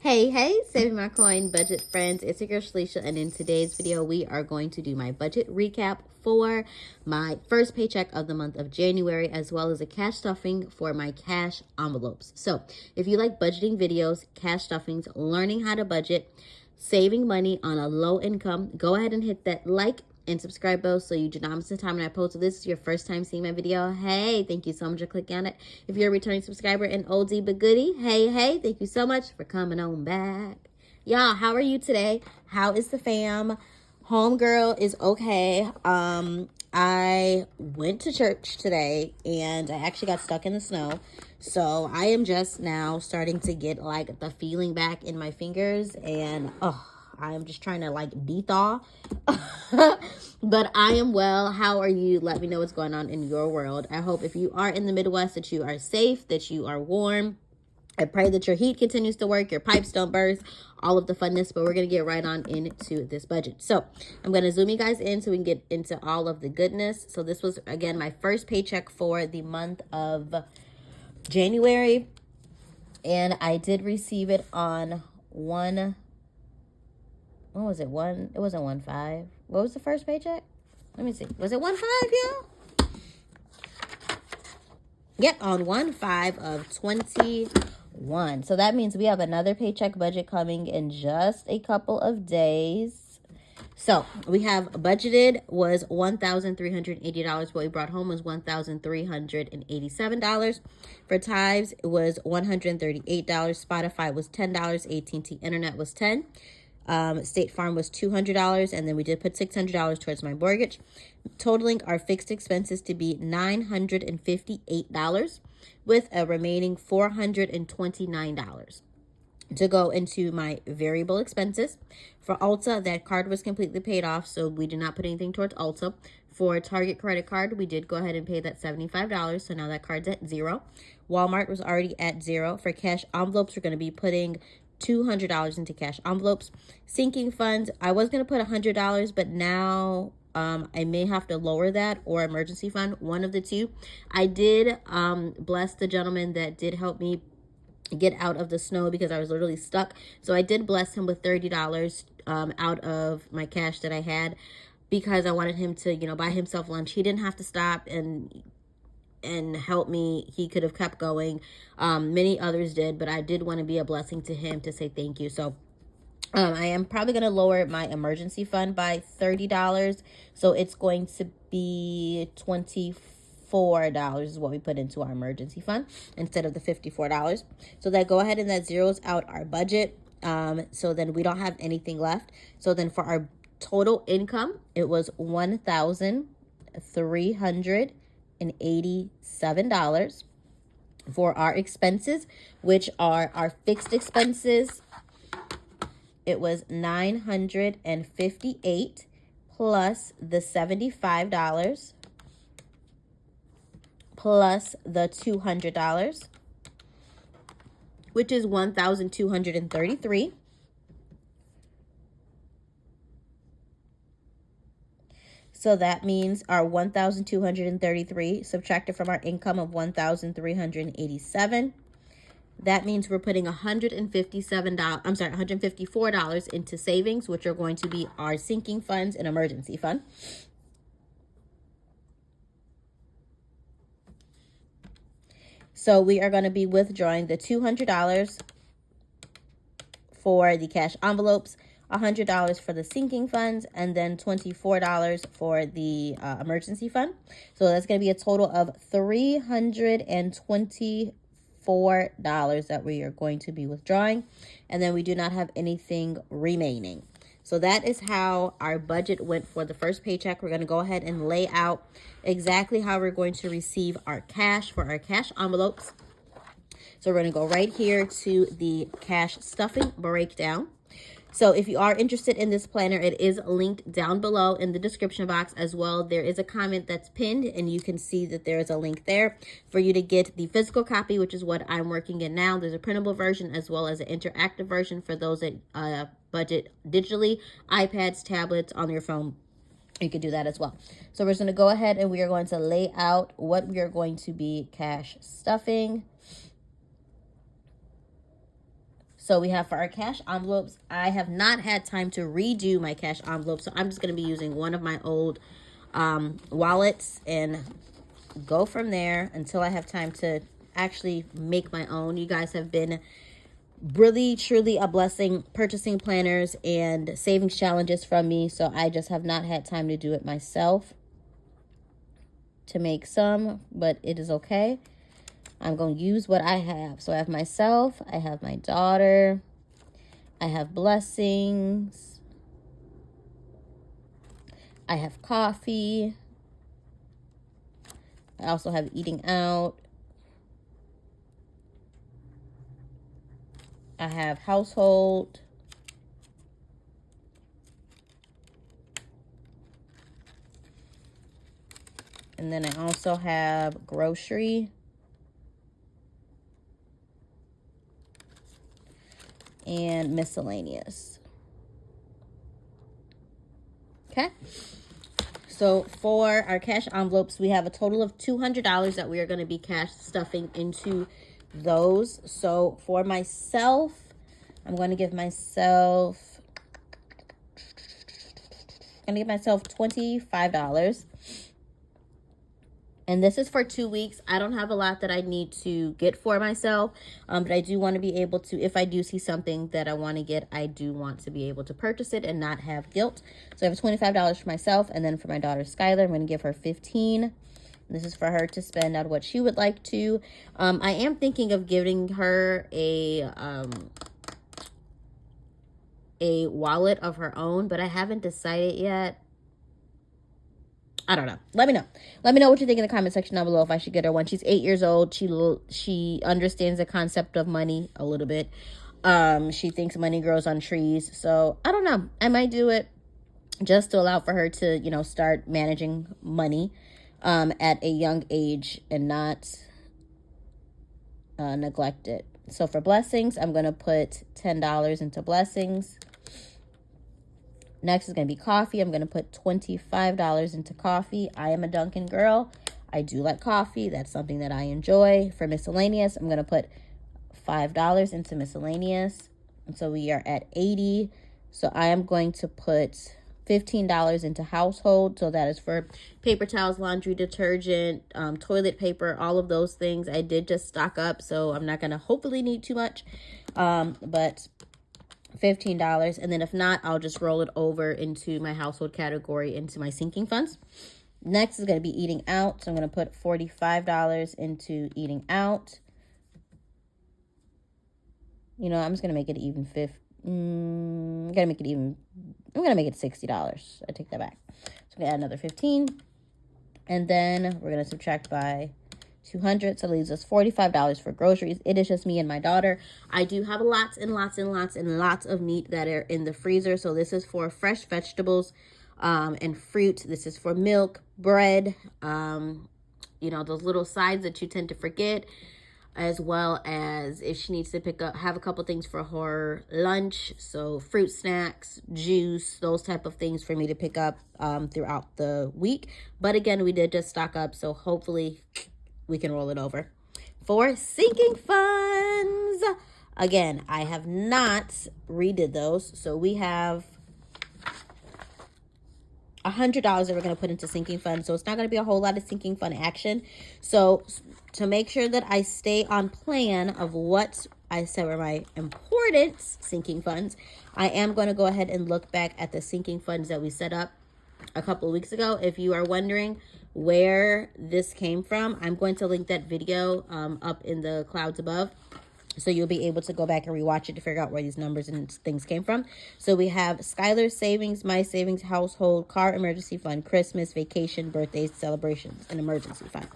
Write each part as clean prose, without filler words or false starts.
Hey, saving my coin budget friends, it's your girl Shalisha, and in today's video we are going to do my budget recap for my first paycheck of the month of January, as well as a cash stuffing for my cash envelopes. So if you like budgeting videos, cash stuffings, learning how to budget, saving money on a low income, go ahead and hit that like and subscribe bell so you do not miss the time when I post. If this is your first time seeing my video, hey, thank you so much for clicking on it. If you're a returning subscriber and oldie but goodie, hey, thank you so much for coming on back. Y'all, how are you today? How is the fam? Homegirl is okay. I went to church today and I actually got stuck in the snow. So I am just now starting to get like the feeling back in my fingers, and I'm just trying to like de-thaw. But I am well. How are you? Let me know what's going on in your world. I hope if you are in the Midwest that you are safe, that you are warm. I pray that your heat continues to work, your pipes don't burst, all of the funness, but we're going to get right on into this budget. So I'm going to zoom you guys in so we can get into all of the goodness. So this was, again, my first paycheck for the month of January, and I did receive it on it wasn't 1/5. What was the first paycheck? Let me see. Was it 1/5, y'all? Yep, on 1/5 of 21. So that means we have another paycheck budget coming in just a couple of days. So we have budgeted was $1,380. What we brought home was $1,387. For tithes, it was $138. Spotify was $10. AT&T Internet was $10. State Farm was $200, and then we did put $600 towards my mortgage, totaling our fixed expenses to be $958, with a remaining $429 to go into my variable expenses. For Ulta, that card was completely paid off, so we did not put anything towards Ulta. For Target credit card, we did go ahead and pay that $75, so now that card's at zero. Walmart was already at zero. For cash envelopes, we're going to be putting $200 into cash envelopes. Sinking funds, I was going to put $100, but now I may have to lower that, or emergency fund, one of the two. I did bless the gentleman that did help me get out of the snow because I was literally stuck. So I did bless him with $30 out of my cash that I had, because I wanted him to, buy himself lunch. He didn't have to stop and help me. He could have kept going. Many others did, but I did want to be a blessing to him to say thank you. So I am probably going to lower my emergency fund by $30. So it's going to be $24 is what we put into our emergency fund instead of the $54. So that go ahead and that zeroes out our budget. So then we don't have anything left. So then for our total income, it was $1,387. For our expenses, which are our fixed expenses, it was $958 plus the $75 plus the $200, which is $1,233. So that means our $1,233 subtracted from our income of $1,387. That means we're putting $154 into savings, which are going to be our sinking funds and emergency fund. So we are going to be withdrawing the $200 for the cash envelopes, $100 for the sinking funds, and then $24 for the emergency fund. So that's going to be a total of $324 that we are going to be withdrawing, and then we do not have anything remaining. So that is how our budget went for the first paycheck. We're going to go ahead and lay out exactly how we're going to receive our cash for our cash envelopes. So we're going to go right here to the cash stuffing breakdown. So if you are interested in this planner, it is linked down below in the description box as well. There is a comment that's pinned, and you can see that there is a link there for you to get the physical copy, which is what I'm working in now. There's a printable version as well as an interactive version for those that budget digitally, iPads, tablets, on your phone. You can do that as well. So we're just going to go ahead and we are going to lay out what we are going to be cash stuffing. So we have for our cash envelopes, I have not had time to redo my cash envelope, so I'm just going to be using one of my old wallets and go from there until I have time to actually make my own. You guys have been really, truly a blessing purchasing planners and savings challenges from me, so I just have not had time to do it myself to make some, but it is okay. I'm going to use what I have. So I have myself, I have my daughter, I have blessings, I have coffee, I also have eating out, I have household, and then I also have grocery, and miscellaneous. Okay. So for our cash envelopes, we have a total of $200 that we are going to be cash stuffing into those. So for myself, I'm going to give myself $25. And this is for 2 weeks. I don't have a lot that I need to get for myself, but I do want to be able to, if I do see something that I want to get, I do want to be able to purchase it and not have guilt. So I have $25 for myself, and then for my daughter Skylar, I'm going to give her $15. This is for her to spend on what she would like to. I am thinking of giving her a wallet of her own, but I haven't decided yet. I don't know. Let me know. Let me know what you think in the comment section down below if I should get her one. She's 8 years old. She understands the concept of money a little bit. She thinks money grows on trees. So I don't know. I might do it just to allow for her to, you know, start managing money at a young age and not neglect it. So for blessings, I'm going to put $10 into blessings. Next is going to be coffee. I'm going to put $25 into coffee. I am a Dunkin' girl. I do like coffee. That's something that I enjoy. For miscellaneous, I'm going to put $5 into miscellaneous. And so we are at $80. So I am going to put $15 into household. So that is for paper towels, laundry detergent, toilet paper, all of those things. I did just stock up, so I'm not going to hopefully need too much. But $15, and then if not, I'll just roll it over into my household category, into my sinking funds. Next is going to be eating out, so I'm going to put $45 into eating out. You know, I'm just going to make it even I'm going to make it $60. I take that back. So I'm going to add another 15, and then we're going to subtract by 200, so it leaves us $45 for groceries. It is just me and my daughter. I do have lots and lots and lots and lots of meat that are in the freezer. So this is for fresh vegetables and fruit. This is for milk, bread, you know, those little sides that you tend to forget, as well as if she needs to have a couple things for her lunch. So fruit snacks, juice, those type of things for me to pick up throughout the week. But again, we did just stock up, so hopefully we can roll it over. For sinking funds, again, I have not redid those. So we have $100 that we're going to put into sinking funds. So it's not going to be a whole lot of sinking fund action. So to make sure that I stay on plan of what I said were my important sinking funds, I am going to go ahead and look back at the sinking funds that we set up a couple of weeks ago. If you are wondering where this came from, I'm going to link that video up in the clouds above, so you'll be able to go back and rewatch it to figure out where these numbers and things came from. So we have Skylar's savings, my savings, household, car emergency fund, Christmas, vacation, birthdays, celebrations, and emergency fund.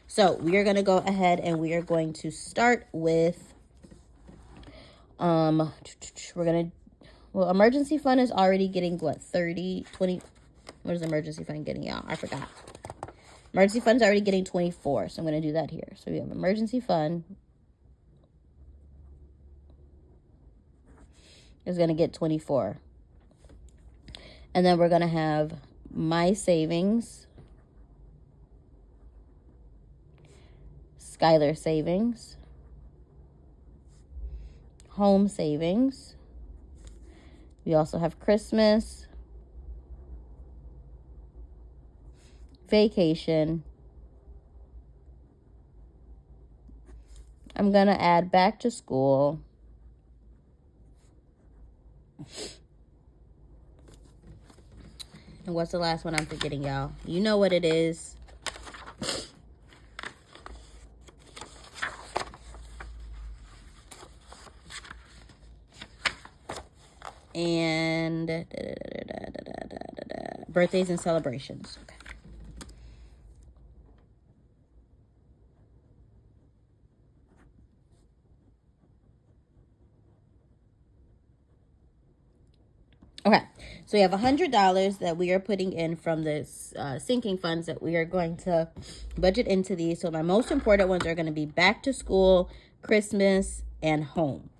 So we are going to go ahead and we are going to start with emergency fund is already getting what, 30, 20, what is emergency fund getting, y'all? I forgot. Emergency fund's already getting 24, so I'm going to do that here. So we have emergency fund is going to get 24. And then we're going to have my savings, Skylar savings, home savings. We also have Christmas, vacation. I'm going to add back to school. And what's the last one I'm forgetting, y'all? You know what it is. And birthdays and celebrations. Okay. Okay, so we have $100 that we are putting in from this sinking funds that we are going to budget into these. So my most important ones are going to be back to school, Christmas, and home.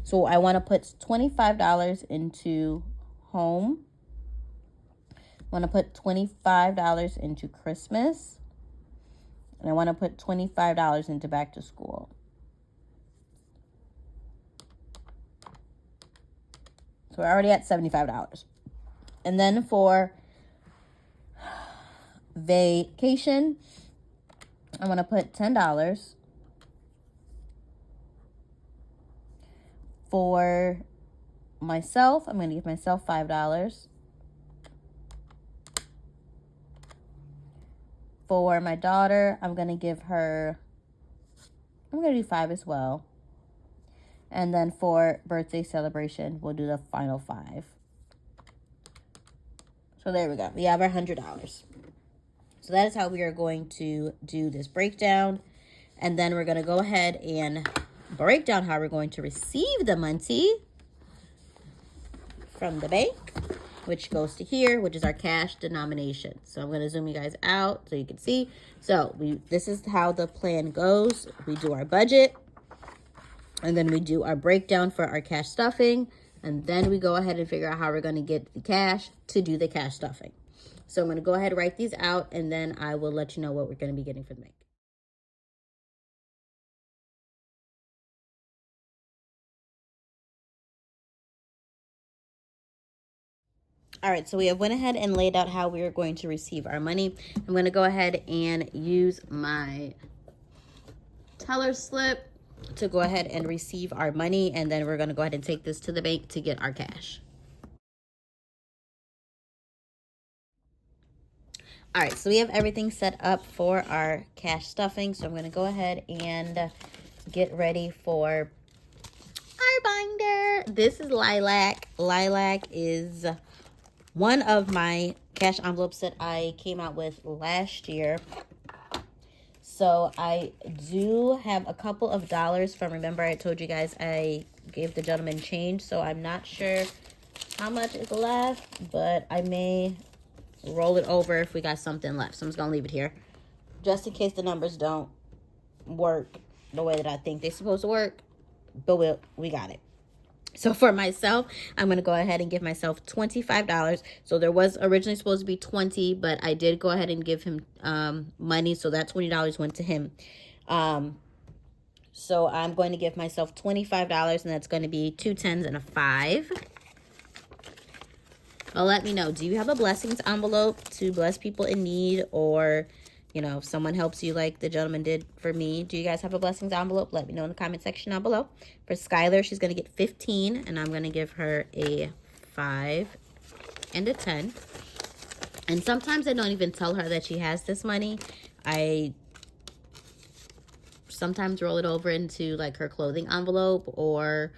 So I want to put $25 into home. I want to put $25 into Christmas. And I want to put $25 into back to school. So we're already at $75. And then for vacation, I'm going to put $10. For myself, I'm going to give myself $5. For my daughter, I'm going to give her, I'm going to do 5 as well. And then for birthday celebration, we'll do the final 5. So there we go. We have our $100. So that is how we are going to do this breakdown. And then we're going to go ahead and break down how we're going to receive the money from the bank, which goes to here, which is our cash denomination. So I'm going to zoom you guys out so you can see. So this is how the plan goes. We do our budget, and then we do our breakdown for our cash stuffing, and then we go ahead and figure out how we're going to get the cash to do the cash stuffing. So I'm going to go ahead and write these out, and then I will let you know what we're going to be getting from the bank. All right, so we have went ahead and laid out how we are going to receive our money. I'm going to go ahead and use my teller slip to go ahead and receive our money, and then we're going to go ahead and take this to the bank to get our cash. All right, so we have everything set up for our cash stuffing. So I'm going to go ahead and get ready for our binder. This is Lilac. Lilac is one of my cash envelopes that I came out with last year. So I do have a couple of dollars from, remember I told you guys I gave the gentleman change. So I'm not sure how much is left, but I may roll it over if we got something left. So I'm just going to leave it here just in case the numbers don't work the way that I think they're supposed to work. But we got it. So for myself, I'm going to go ahead and give myself $25. So there was originally supposed to be 20, but I did go ahead and give him money. So that $20 went to him. So I'm going to give myself $25, and that's going to be 2 10s and a 5. Well, let me know. Do you have a blessings envelope to bless people in need, or, you know, if someone helps you like the gentleman did for me? Do you guys have a blessings envelope? Let me know in the comment section down below. For Skylar, she's going to get 15, and I'm going to give her a 5 and a 10. And sometimes I don't even tell her that she has this money. I sometimes roll it over into like her clothing envelope, or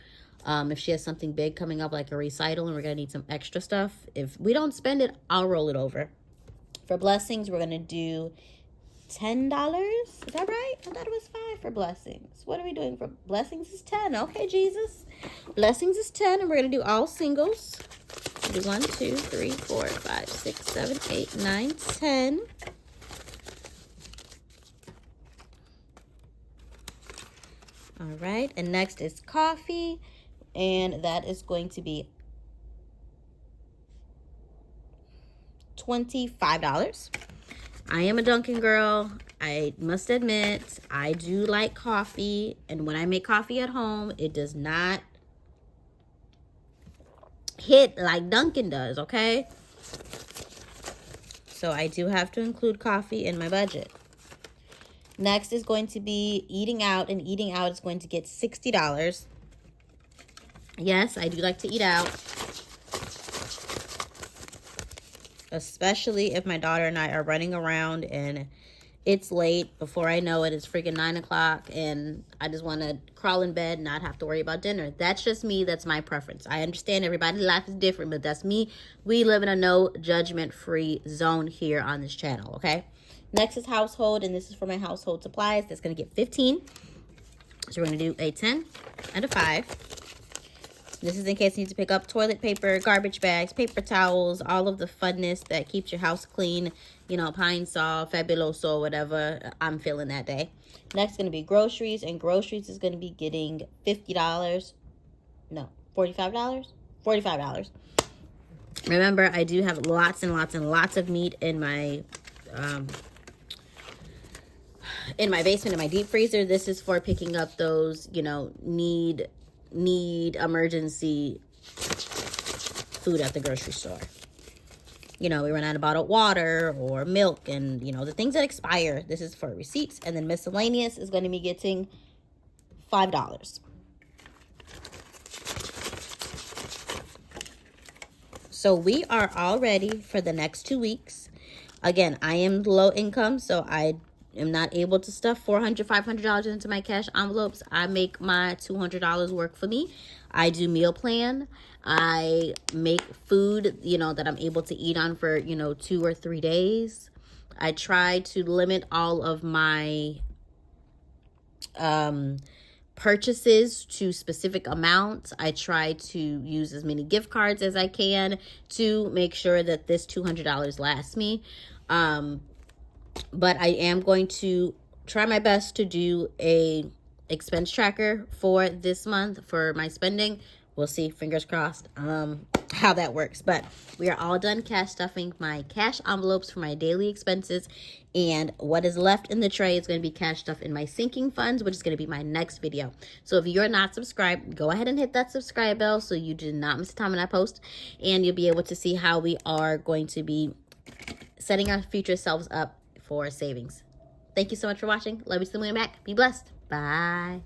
if she has something big coming up like a recital and we're going to need some extra stuff. If we don't spend it, I'll roll it over. For blessings, we're going to do $10. Is that right? I thought it was 5 for blessings. What are we doing for blessings? Is 10. Okay, Jesus. Blessings is 10, and we're going to do all singles. Do 1, 2, 3, 4, 5, 6, 7, 8, 9, 10. All right, and next is coffee, and that is going to be $25. I am a Dunkin' girl. I must admit, I do like coffee, and when I make coffee at home, it does not hit like Dunkin' does, okay? So I do have to include coffee in my budget. Next is going to be eating out, and eating out is going to get $60. Yes, I do like to eat out, especially if my daughter and I are running around and it's late. Before I know it, it's freaking 9 o'clock and I just want to crawl in bed and not have to worry about dinner. That's just me. That's my preference. I understand everybody's life is different, but that's me. We live in a no judgment free zone here on this channel, okay? Next is household, and this is for my household supplies. That's going to get 15. So we're going to do a 10 and a 5. This is in case you need to pick up toilet paper, garbage bags, paper towels, all of the funness that keeps your house clean. You know, Pine Sol, Fabuloso, whatever I'm feeling that day. Next going to be groceries, and groceries is going to be getting $50. No, $45? $45. Remember, I do have lots and lots and lots of meat in my basement, in my deep freezer. This is for picking up those, you know, need emergency food at the grocery store. You know, we run out of bottled water or milk, and you know, the things that expire. This is for receipts. And then miscellaneous is going to be getting $5. So we are all ready for the next 2 weeks. Again, I am low income, so I am not able to stuff $400, $500 into my cash envelopes. I make my $200 work for me. I do meal plan. I make food, you know, that I'm able to eat on for, you know, 2 or 3 days. I try to limit all of my purchases to specific amounts. I try to use as many gift cards as I can to make sure that this $200 lasts me. But I am going to try my best to do a expense tracker for this month for my spending. We'll see, fingers crossed, how that works. But we are all done cash stuffing my cash envelopes for my daily expenses. And what is left in the tray is going to be cash stuff in my sinking funds, which is going to be my next video. So if you're not subscribed, go ahead and hit that subscribe bell so you do not miss the time when I post. And you'll be able to see how we are going to be setting our future selves up for savings. Thank you so much for watching. Love you to the moon and back. Be blessed. Bye.